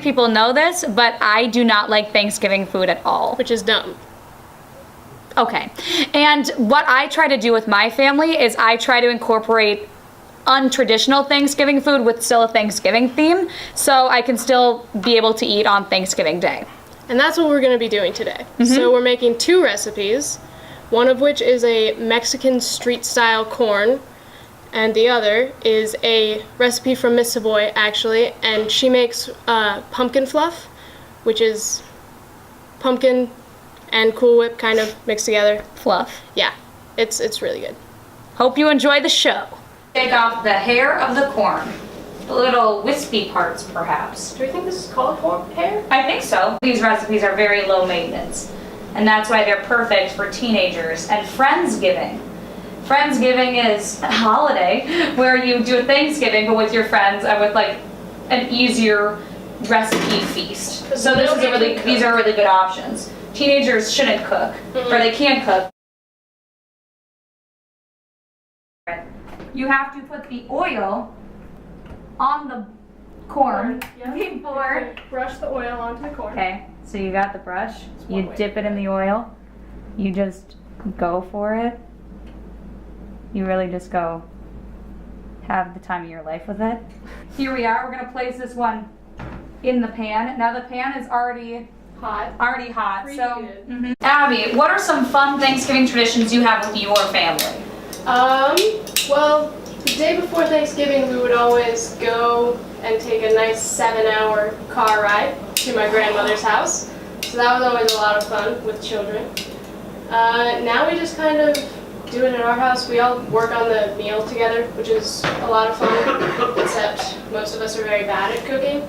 people know this, but I do not like Thanksgiving food at all. Which is dumb. Okay. And what I try to do with my family is I try to incorporate untraditional Thanksgiving food with still a Thanksgiving theme, so I can still be able to eat on Thanksgiving Day. And that's what we're going to be doing today. So we're making 2 recipes, one of which is a Mexican street-style corn, and the other is a recipe from Miss Savoy, actually, and she makes pumpkin fluff, which is pumpkin and Cool Whip kind of mixed together. Fluff. Yeah, it's really good. Hope you enjoy the show. Take off the hair of the corn. The little wispy parts, perhaps. Do you think this is called hair? I think so. These recipes are very low maintenance, and that's why they're perfect for teenagers and Friendsgiving. Friendsgiving is a holiday where you do a Thanksgiving, but with your friends and with like an easier recipe feast. So these are really good options. Teenagers shouldn't cook, or they can cook. You have to put the oil on the corn before. Brush the oil onto the corn. Okay, so you got the brush, you dip it in the oil, you just go for it. You really just go have the time of your life with it. Here we are, we're gonna place this one in the pan. Now the pan is already hot. So, Abby, what are some fun Thanksgiving traditions you have with your family? Well, the day before Thanksgiving, we would always go and take a nice 7-hour car ride to my grandmother's house. So that was always a lot of fun with children. Now we just kind of do it at our house. We all work on the meal together, which is a lot of fun, except most of us are very bad at cooking.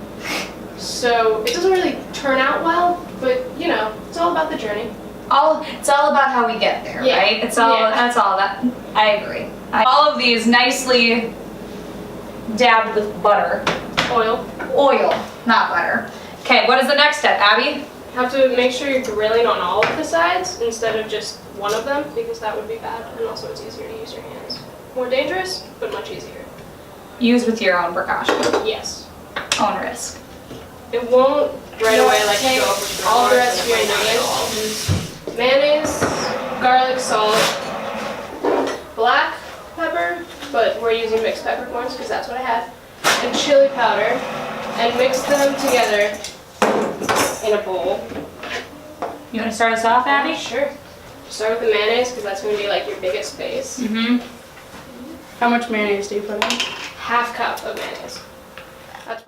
So it doesn't really turn out well, but you know, it's all about the journey. It's all about how we get there, right? That's all that. I agree. All of these nicely dabbed with butter. Oil, not butter. Okay, what is the next step, Abby? have to make sure you're grilling on all of the sides instead of just one of them, because that would be bad, and also it's easier to use your hands. More dangerous, but much easier. Use with your own precaution. Yes. Own risk. It won't right away like go up with all the rest of your ingredients. Mayonnaise, garlic, salt, black pepper, but we're using mixed peppercorns because that's what I had, and chili powder, and mix them together in a bowl. You want to start us off, Abby? Sure. Start with the mayonnaise because that's going to be like your biggest base. How much mayonnaise do you put in? Half cup of mayonnaise. That's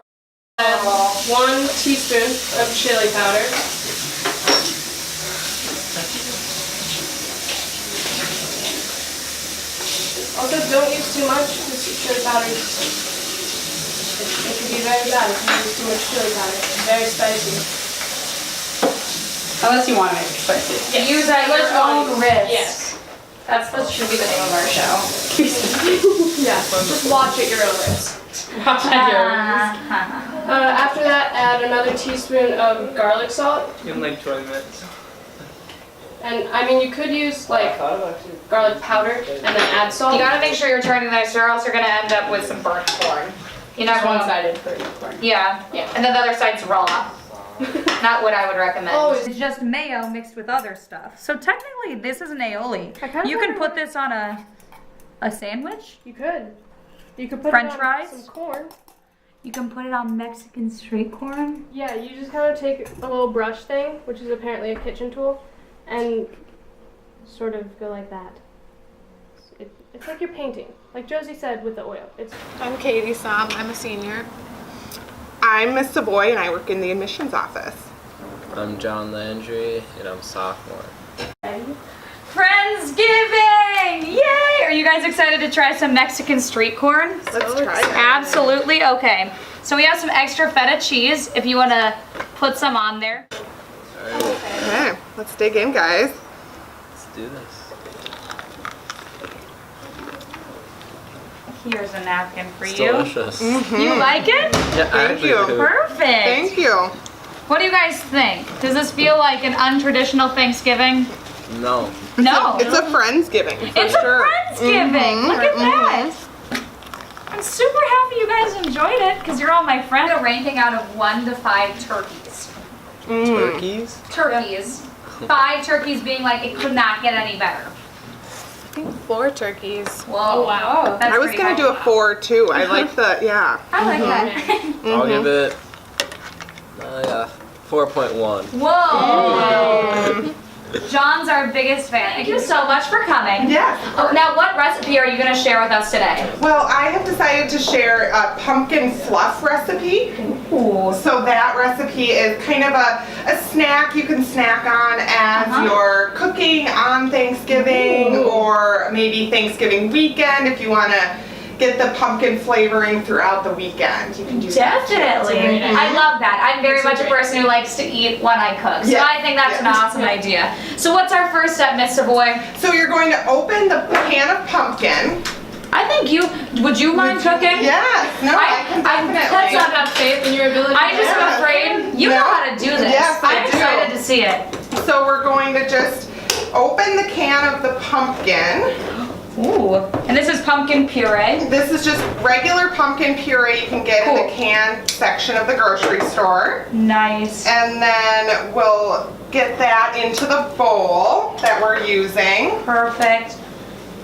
1 teaspoon of chili powder. Also, don't use too much because chili powder it can be very bad if you use too much chili powder. It's very spicy. Unless you want to make it spicy. Yeah. Use at your own risk. Yes. That should be the name of our show. Yeah. Just watch at your own risk. Watch at your After that, add another teaspoon of garlic salt. In like 20 minutes. And I mean, you could use like garlic powder and then add salt. You gotta make sure you're turning this, or else you're gonna end up with some burnt corn. You never want one-sided for your corn. Yeah. And then the other side's raw. Not what I would recommend. Always. It's just mayo mixed with other stuff. So technically, this is an aioli. You can put this on a sandwich. You could. You could put French it on fries? some corn. You can put it on Mexican street corn. Yeah, you just kind of take a little brush thing, which is apparently a kitchen tool, and sort of go like that. It's like you're painting, like Josie said with the oil. I'm Katie Somm. I'm a senior. I'm Miss Savoy and I work in the admissions office. I'm John Landry and I'm sophomore. Friendsgiving! Yay! Are you guys excited to try some Mexican street corn? Let's try it. Absolutely. Okay. So we have some extra feta cheese if you want to put some on there. Okay, let's dig in, guys. Let's do this. Here's a napkin for It's you. delicious. You like it? Yeah, I Thank you. do. Perfect. Thank you. What do you guys think? Does this feel like an untraditional Thanksgiving? No. No. It's a Friendsgiving, for It's sure. a Friendsgiving. Look at that. I'm super happy you guys enjoyed it because you're all my friends. A ranking out of 1 to 5 turkeys. Turkeys? Turkeys. 5 turkeys being like it could not get any better. I think 4 turkeys. Whoa. Oh, wow. That's I was pretty gonna high. do a 4 too. I like the, yeah. I like that. I'll give it 4.1. Whoa. John's our biggest fan. Thank you so much for coming. Yes. Oh, now, what recipe are you going to share with us today? Well, I have decided to share a pumpkin fluff recipe. Ooh. So that recipe is kind of a snack you can snack on as you're cooking on Thanksgiving or maybe Thanksgiving weekend if you want to get the pumpkin flavoring throughout the weekend. You can do Definitely. That. I love that. I'm very much a person who likes to eat when I cook. So Yeah. I think that's an awesome idea. So what's our first step, Mr. Savoy? So you're going to open the can of pumpkin. I think would you mind cooking? Yes. No, I can definitely. That's I have faith in your ability. I just am afraid you know how to do this. Yes, I I'm do. excited to see it. So we're going to just open the can of the pumpkin. Ooh. And this is pumpkin puree. This is just regular pumpkin puree you can get in the can section of the grocery store. Nice. And then we'll get that into the bowl that we're using. Perfect.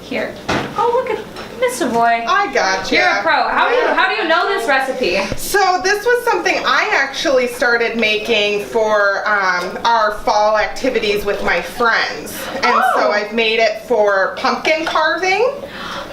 Here. Oh, look at Miss Savoy. I got you. You're a pro. How do you know this recipe? So this was something I actually started making for our fall activities with my friends. And so I've made it for pumpkin carving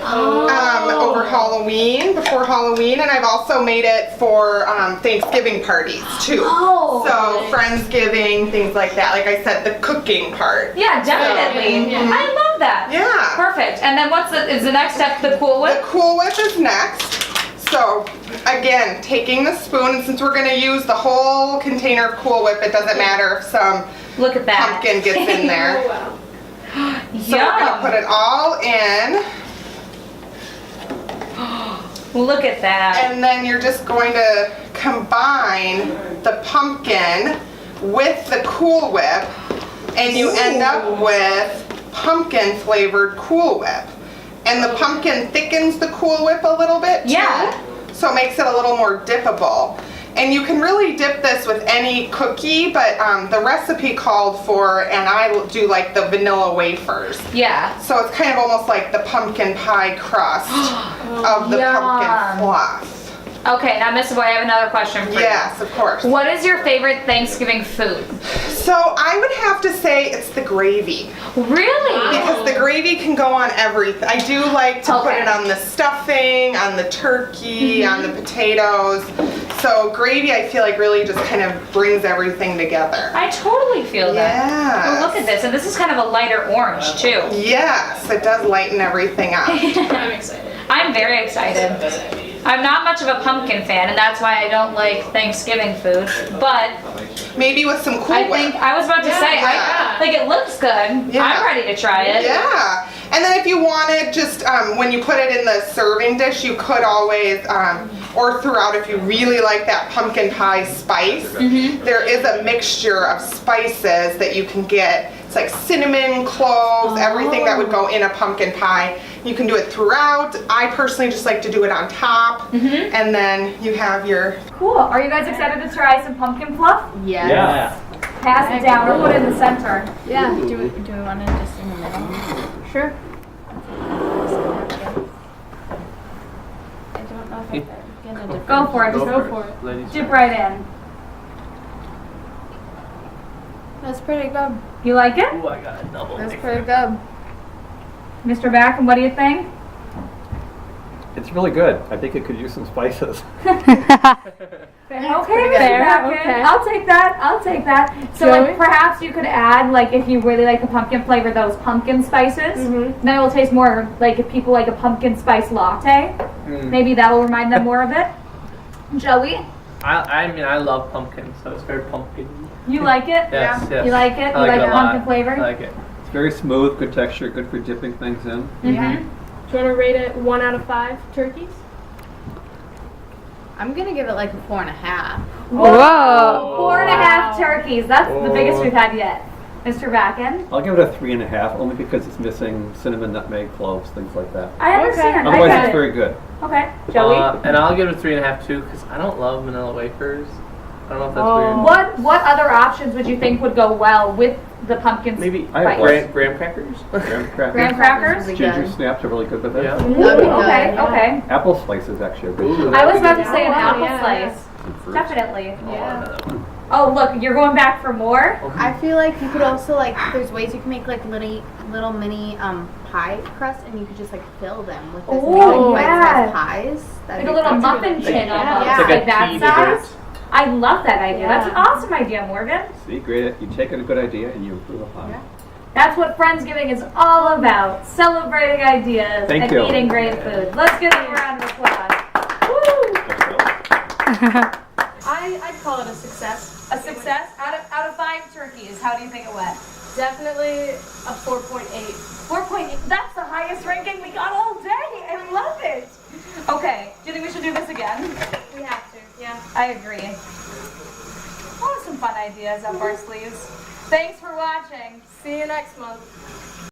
over Halloween, before Halloween, and I've also made it for Thanksgiving parties too. Oh. So Friendsgiving, things like that. Like I said, the cooking part. Yeah, definitely. Yeah. I love that. Yeah. Perfect. And then is the next step the Cool The Whip? Cool Whip is next. So again, taking the spoon, and since we're going to use the whole container of Cool Whip, it doesn't matter if some Look at that. pumpkin gets in there. Oh, wow. So we're going to put it all in, Look at that. and then you're just going to combine the pumpkin with the Cool Whip, and you end up with pumpkin flavored Cool Whip. And the pumpkin thickens the Cool Whip a little bit too. Yeah. So it makes it a little more dippable. And you can really dip this with any cookie, but the recipe called for, and I do like the vanilla wafers. Yeah. So it's kind of almost like the pumpkin pie crust of the Yum. pumpkin fluff. Okay, now Miss Savoy, I have another question for you. Yes, of course. What is your favorite Thanksgiving food? So I would have to say it's the gravy. Really? Because the gravy can go on everything. I do like to put Okay. it on the stuffing, on the turkey, on the potatoes. So gravy, I feel like really just kind of brings everything together. I totally feel that. Yes. Oh, look at this. And this is kind of a lighter orange, too. Yes, it does lighten everything up. I'm excited. I'm very excited. I'm not much of a pumpkin fan, and that's why I don't like Thanksgiving food. But Maybe with some Cool I Whip. think I was about to say, Yeah. like it looks good. Yeah. I'm ready to try it. Yeah. And then if you wanted, just when you put it in the serving dish, you could always, or throughout if you really like that pumpkin pie spice, there is a mixture of spices that you can get. It's like cinnamon, cloves, everything that would go in a pumpkin pie. You can do it throughout. I personally just like to do it on top. And then you have your... Cool. Are you guys excited to try some pumpkin fluff? Yes. Yeah. Pass it down or put it in the center. Yeah. Do we want to just in the middle? Sure. I don't know if I'm gonna Go for it. Just Go for it. Ladies. dip right in. That's pretty good. You like it? Ooh, I got a double. That's pretty good. Mr. Backen, what do you think? It's really good. I think it could use some spices. Okay, Mr. fair, Backen. okay. I'll take that. I'll take that. So Joey? like perhaps you could add, like if you really like the pumpkin flavor, those pumpkin spices. Then it will taste more like if people like a pumpkin spice latte. Maybe that will remind them more of it. Joey, I mean, I love pumpkin, so it's very pumpkin. you like it? Yes, yes. You like it? I You like it the a pumpkin lot. flavor? I like it. It's very smooth, good texture, good for dipping things in. Do you want to rate it 1 out of 5 turkeys? I'm gonna give it like a 4.5. Whoa! 4.5 turkeys. That's the biggest we've had yet. Mr. Backen? I'll give it a 3.5, only because it's missing cinnamon, nutmeg, cloves, things like that. I understand. I Otherwise, get it's it. very good. Okay, Joey? And I'll give it a 3.5 too, because I don't love vanilla wafers. I don't know if that's weird. What other options would you think would go well with the pumpkin Maybe spice? graham crackers? Graham crackers. Graham crackers? Ginger snaps are really good with it. Yeah. Ooh, That'd be good. okay, Yeah. okay. Apple slices actually are good. Ooh. too. I was about to Yeah. say an apple Yeah. slice. Some fruits. Definitely. Yeah. Oh, look, you're going back for more? I feel like you could also like there's ways you can make like little mini pie crust and you could just like fill them with this Ooh, like yeah. bite-sized pies. Like a little muffin tin Yeah. almost, Yeah. It's like that tea size. dessert. I love that idea. That's an awesome idea, Morgan. See, great. You take a good idea and you improve upon it. That's what Friendsgiving is all about. Celebrating ideas Thank and you. eating great food. Let's give them a round of applause. Woo! I'd call it a success. A success? Out of 5 turkeys, how do you think it went? Definitely a 4.8. 4.8. That's the highest ranking we got all day. I love it. Okay, do you think we should do this again? We have to, yeah. I agree. Oh, some fun ideas up our sleeves. Thanks for watching. See you next month.